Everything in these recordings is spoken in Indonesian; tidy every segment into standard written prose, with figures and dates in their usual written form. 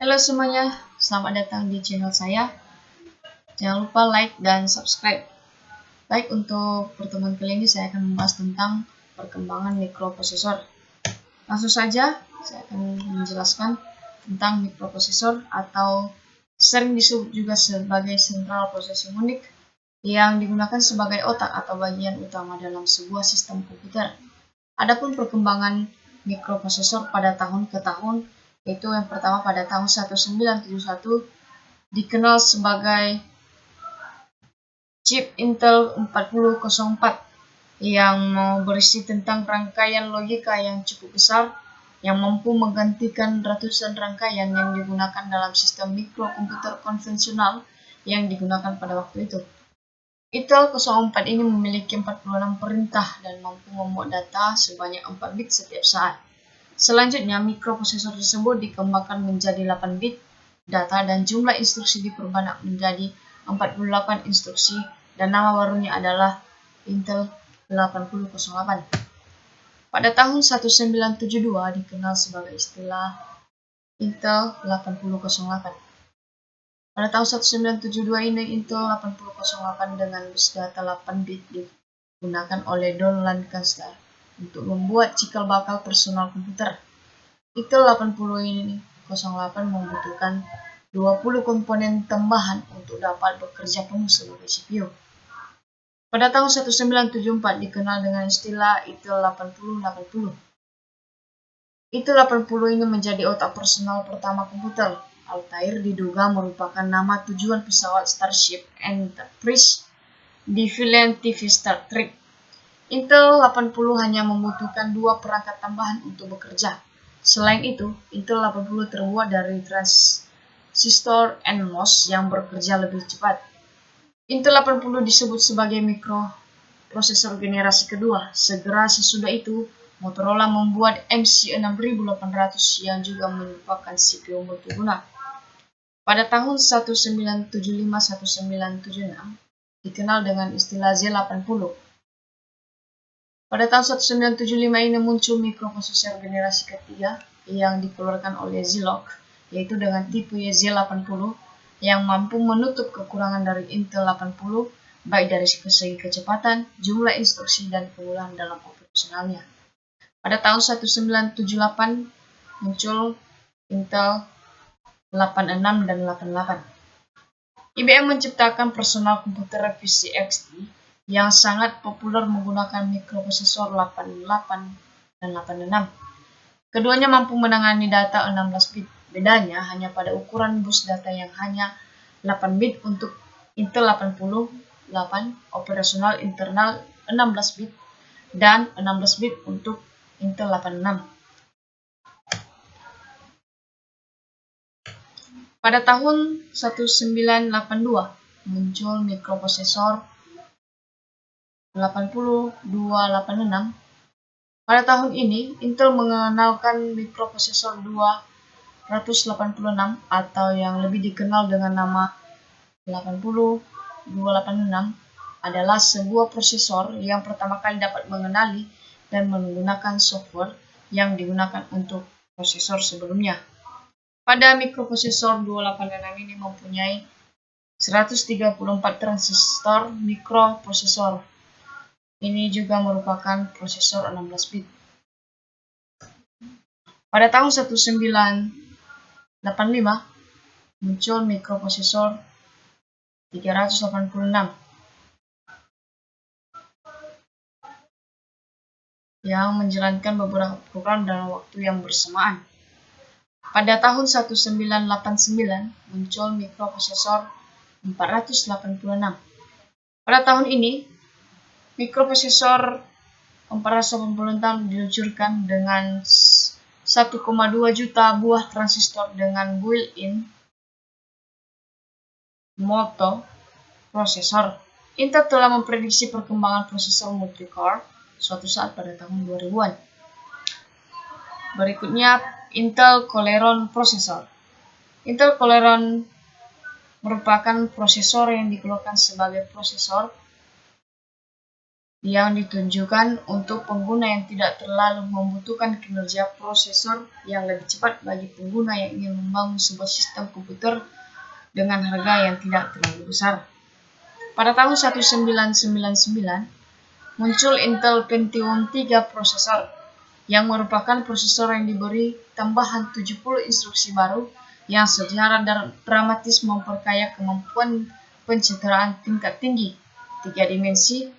Halo semuanya, selamat datang di channel saya. Jangan lupa like dan subscribe. Baik, untuk pertemuan kali ini saya akan membahas tentang perkembangan mikroprosesor. Langsung saja, saya akan menjelaskan tentang mikroprosesor atau sering disebut juga sebagai Central Processing Unit yang digunakan sebagai otak atau bagian utama dalam sebuah sistem komputer. Adapun perkembangan mikroprosesor pada tahun ke tahun, yaitu yang pertama pada tahun 1971 dikenal sebagai chip Intel 4004 yang berisi tentang rangkaian logika yang cukup besar yang mampu menggantikan ratusan rangkaian yang digunakan dalam sistem mikrokomputer konvensional yang digunakan pada waktu itu. Intel 04 ini memiliki 46 perintah dan mampu memuat data sebanyak 4 bit setiap saat. Selanjutnya, mikroprosesor tersebut dikembangkan menjadi 8 bit data dan jumlah instruksi diperbanyak menjadi 48 instruksi dan nama barunya adalah Intel 8008. Pada tahun 1972 dikenal sebagai istilah Intel 8008. Pada tahun 1972 ini Intel 8008 dengan bus data 8 bit digunakan oleh Don Lancaster untuk membuat cikal bakal personal komputer. Intel 8008 membutuhkan 20 komponen tambahan untuk dapat bekerja penuh sebagai CPU. Pada tahun 1974 dikenal dengan istilah Intel 8080. Intel 80 ini menjadi otak personal pertama komputer. Altair diduga merupakan nama tujuan pesawat Starship Enterprise di film TV Star Trek. Intel 80 hanya membutuhkan 2 perangkat tambahan untuk bekerja. Selain itu, Intel 80 terbuat dari transistor NMOS yang bekerja lebih cepat. Intel 80 disebut sebagai mikroprosesor generasi kedua. Segera sesudah itu, Motorola membuat MC6800 yang juga merupakan CPU multiguna. Pada tahun 1975-1976 dikenal dengan istilah Z80. Pada tahun 1975 ini muncul mikroprosesor generasi ketiga yang dikeluarkan oleh Zilog, yaitu dengan tipe Z80 yang mampu menutup kekurangan dari Intel 80 baik dari segi kecepatan, jumlah instruksi, dan kemudahan dalam operasionalnya. Pada tahun 1978 muncul Intel 86 dan 88. IBM menciptakan personal komputer PCXT yang sangat populer menggunakan mikroprosesor 88 dan 86. Keduanya mampu menangani data 16 bit. Bedanya hanya pada ukuran bus data yang hanya 8 bit untuk Intel 88, operasional internal 16 bit, dan 16 bit untuk Intel 86. Pada tahun 1982 muncul mikroprosesor 8286. Pada tahun ini, Intel mengenalkan mikroprosesor 286 atau yang lebih dikenal dengan nama 8286 adalah sebuah prosesor yang pertama kali dapat mengenali dan menggunakan software yang digunakan untuk prosesor sebelumnya. Pada mikroprosesor 286 ini mempunyai 134 transistor mikroprosesor. Ini juga merupakan prosesor 16 bit. Pada tahun 1985 muncul mikroprosesor 386 yang menjalankan beberapa program dalam waktu yang bersamaan. Pada tahun 1989 muncul mikroprosesor 486. Pada tahun ini, mikroprosesor 486 diluncurkan dengan 1,2 juta buah transistor dengan built-in multiprosesor. Intel telah memprediksi perkembangan prosesor multi-core suatu saat pada tahun 2000-an. Berikutnya, Intel Celeron Processor. Intel Celeron merupakan prosesor yang dikeluarkan sebagai prosesor yang ditunjukkan untuk pengguna yang tidak terlalu membutuhkan kinerja prosesor yang lebih cepat bagi pengguna yang ingin membangun sebuah sistem komputer dengan harga yang tidak terlalu besar. Pada tahun 1999, muncul Intel Pentium 3 prosesor, yang merupakan prosesor yang diberi tambahan 70 instruksi baru yang secara dramatis memperkaya kemampuan pencitraan tingkat tinggi, 3 dimensi,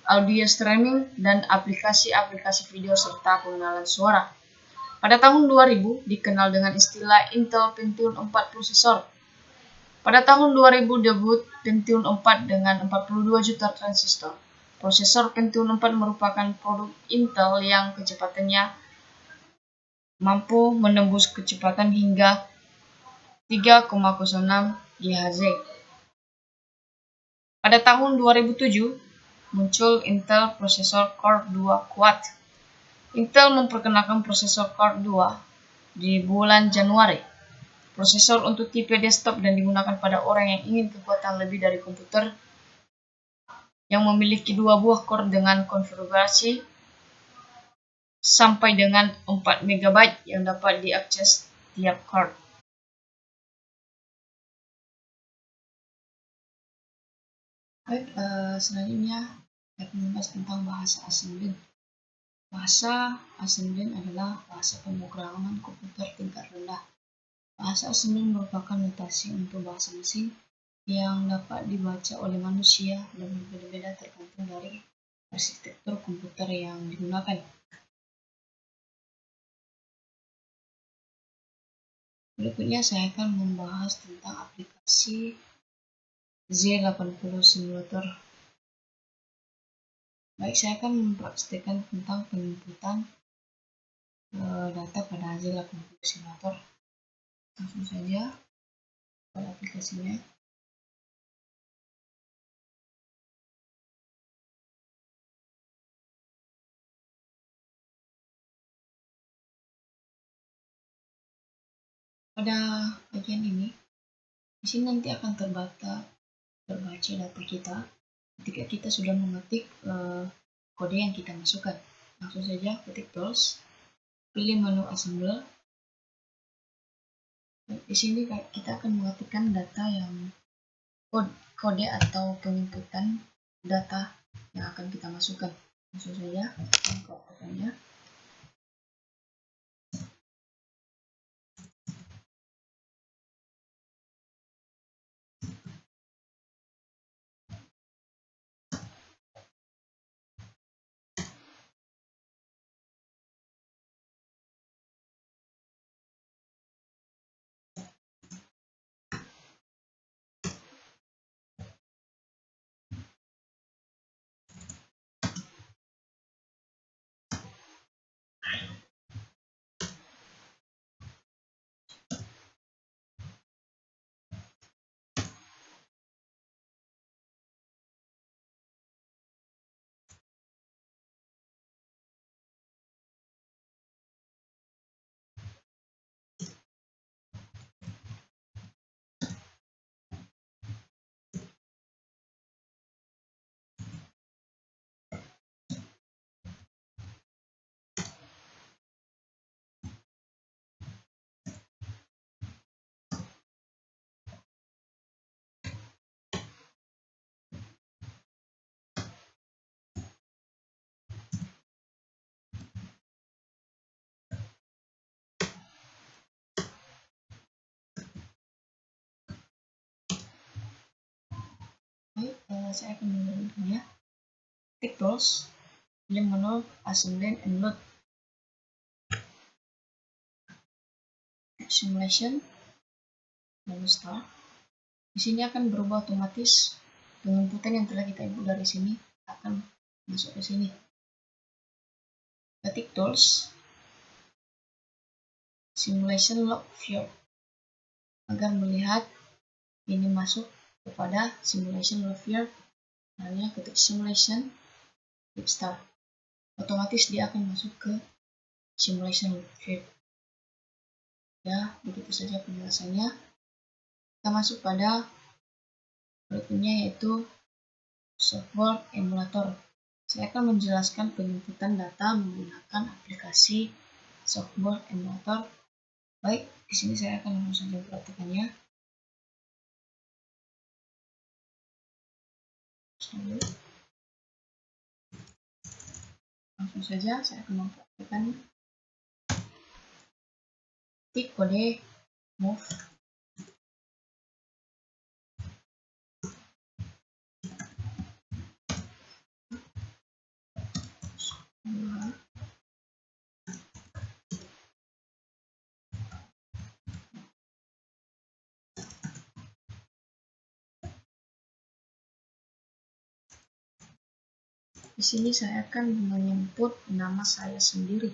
audio streaming, dan aplikasi-aplikasi video serta pengenalan suara. Pada tahun 2000 dikenal dengan istilah Intel Pentium 4 prosesor. Pada tahun 2000 debut Pentium 4 dengan 42 juta transistor. Prosesor Pentium 4 merupakan produk Intel yang kecepatannya mampu menembus kecepatan hingga 3,06 GHz. Pada tahun 2007 muncul Intel prosesor Core 2 Quad. Intel memperkenalkan prosesor Core 2 di bulan Januari. Prosesor untuk tipe desktop dan digunakan pada orang yang ingin kekuatan lebih dari komputer yang memiliki 2 buah core dengan konfigurasi sampai dengan 4 MB yang dapat diakses tiap core. Baik, selanjutnya saya akan membahas tentang bahasa assembly. Bahasa assembly adalah bahasa pemrograman komputer tingkat rendah. Bahasa assembly merupakan notasi untuk bahasa mesin yang dapat dibaca oleh manusia dan berbeda-beda tergantung dari arsitektur komputer yang digunakan. Berikutnya saya akan membahas tentang aplikasi Z80 Simulator. Baik, saya akan mempraktikkan tentang penginputan data pada Z80 Simulator. Langsung saja pada aplikasinya. Pada bagian ini, di sini nanti akan terbaca data kita ketika kita sudah mengetik kode yang kita masukkan. Langsung saja ketik tools, pilih menu assembler. Di sini kita akan mengetikkan data yang kode atau penginputan data yang akan kita masukkan. Langsung saja kotaknya. Baik, saya akan menurunkannya. Klik tools, pilih menu assembly and load. Simulation, lalu start. Di sini akan berubah otomatis. Penginputan yang telah kita input dari sini akan masuk ke sini. Ketik tools, simulation log view agar melihat ini masuk kepada simulation log view. Lalu ketik simulation, klik start. Otomatis dia akan masuk ke simulation log view. Ya, begitu saja penjelasannya. Kita masuk pada berikutnya yaitu software emulator. Saya akan menjelaskan penginputan data menggunakan aplikasi software emulator. Baik, di sini saya akan langsung saja perhatikannya. Langsung saja saya akan mempraktikkan ketik kode move Di sini saya akan menginput nama saya sendiri.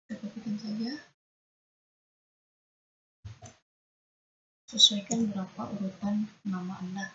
Kita kopikan saja. Sesuaikan berapa urutan nama Anda.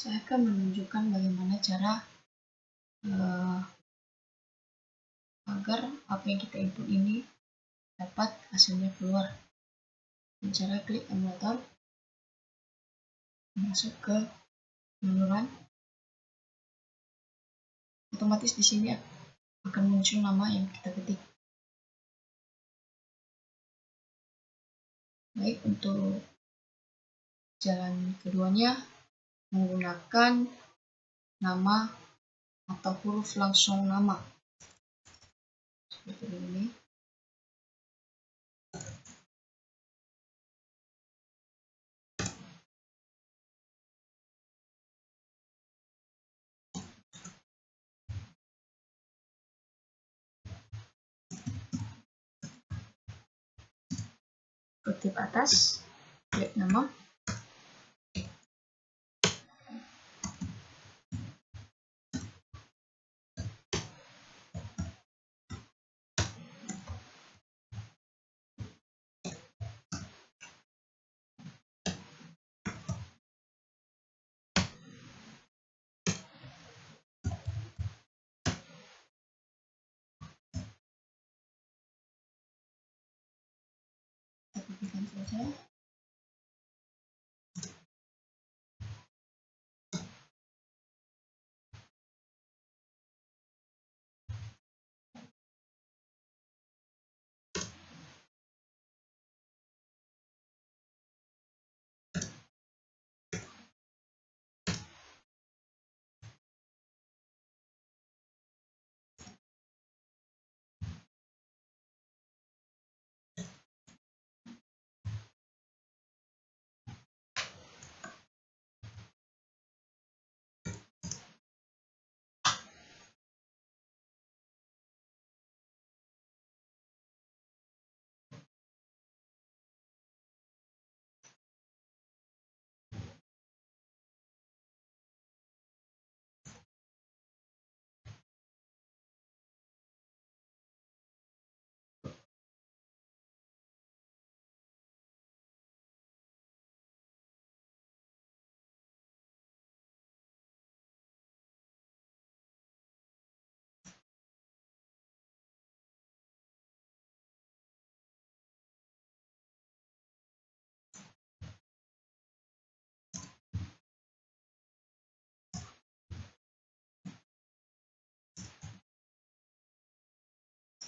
Saya akan menunjukkan bagaimana cara agar apa yang kita input ini dapat hasilnya keluar. Dengan cara klik emulator, masuk ke menu run, otomatis di sini akan muncul nama yang kita ketik. Baik, untuk jalan keduanya menggunakan nama atau huruf langsung nama seperti ini. Kutip atas, klik nama, kita kopikan saja.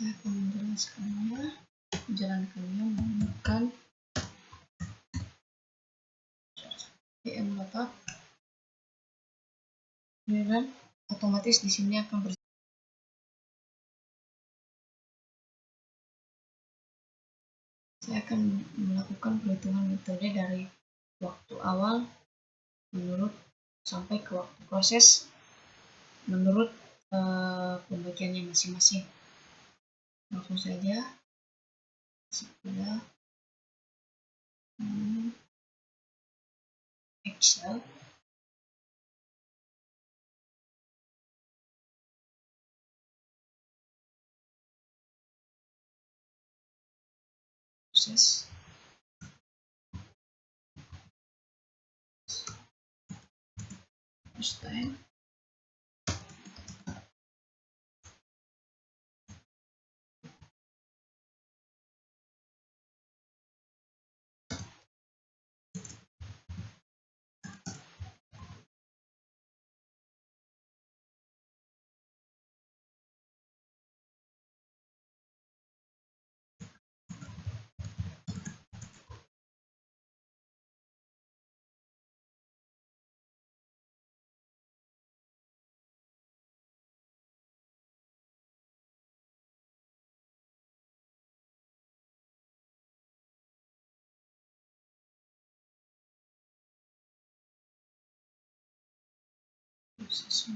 Saya akan menjalankannya menggunakan PM letak, dan otomatis di sini akan saya akan melakukan perhitungan metode dari waktu awal menurut sampai ke waktu proses menurut pembagiannya masing-masing. Langsung saja pada Excel. Proses first time proses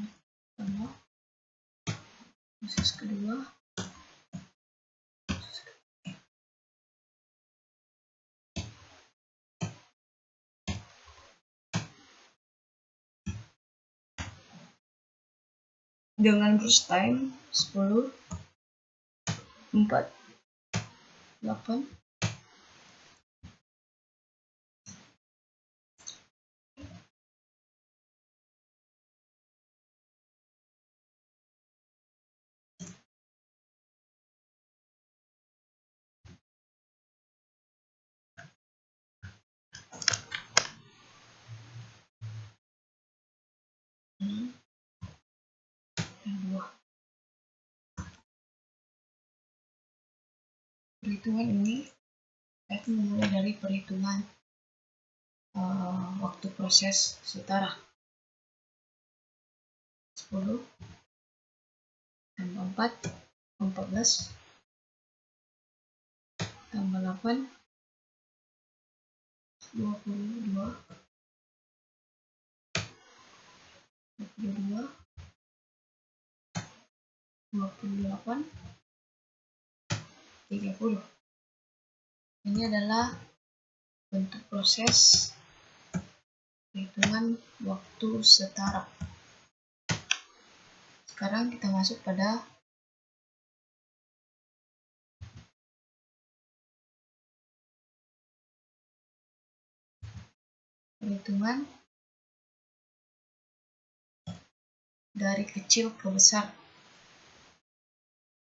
pertama, proses kedua, dengan first time 10, 4, 8, dan 2. Perhitungan ini akan memulai dari perhitungan waktu proses setara 10 tambah 4, 14 tambah 8, 22, 28, 30. Ini adalah bentuk proses perhitungan waktu setara. Sekarang kita masuk pada perhitungan dari kecil ke besar.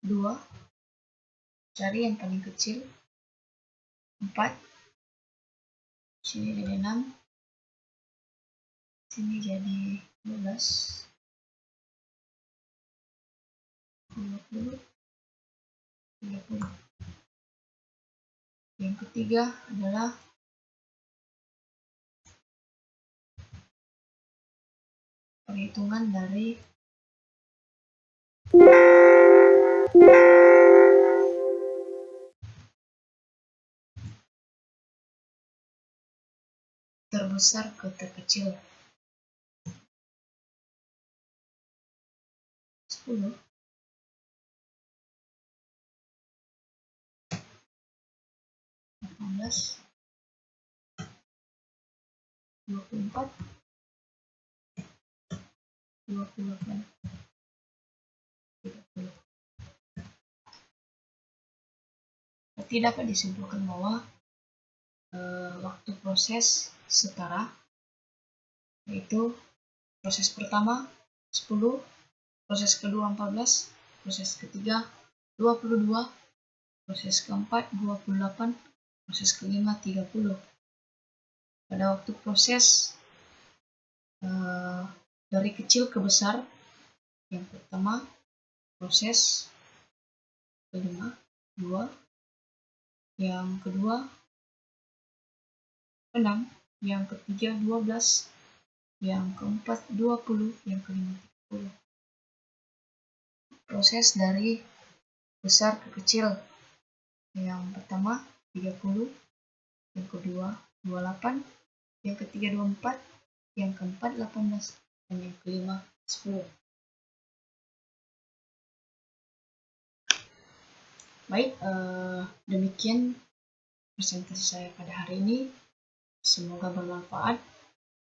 2, cari yang paling kecil. 4, sini jadi 6, sini jadi 12, 20, 30. Yang ketiga adalah perhitungan dari terbesar ke terkecil. 10, 18, 24, 28, 30. Berarti dapat disimpulkan bahwa waktu proses setara, yaitu proses pertama 10, proses kedua 14, proses ketiga 22, proses keempat 28, proses kelima 30. Pada waktu proses dari kecil ke besar, yang pertama proses kelima 2, yang kedua 6, yang ketiga 12, yang keempat 20, yang kelima 30. Proses dari besar ke kecil. Yang pertama 30, yang kedua 28, yang ketiga 24, yang keempat 18, dan yang kelima 10. Baik, demikian presentasi saya pada hari ini. Semoga bermanfaat.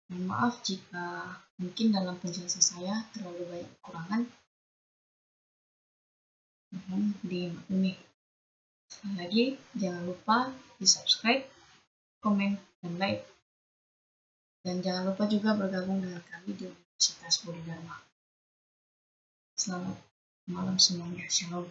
Mohon maaf jika mungkin dalam penjelasan saya terlalu banyak kekurangan. Mohon dimaklumi. Sekali lagi, jangan lupa di subscribe, komen, dan like. Dan jangan lupa juga bergabung dengan kami di Universitas Bodhidharma. Selamat malam semuanya. Shalom.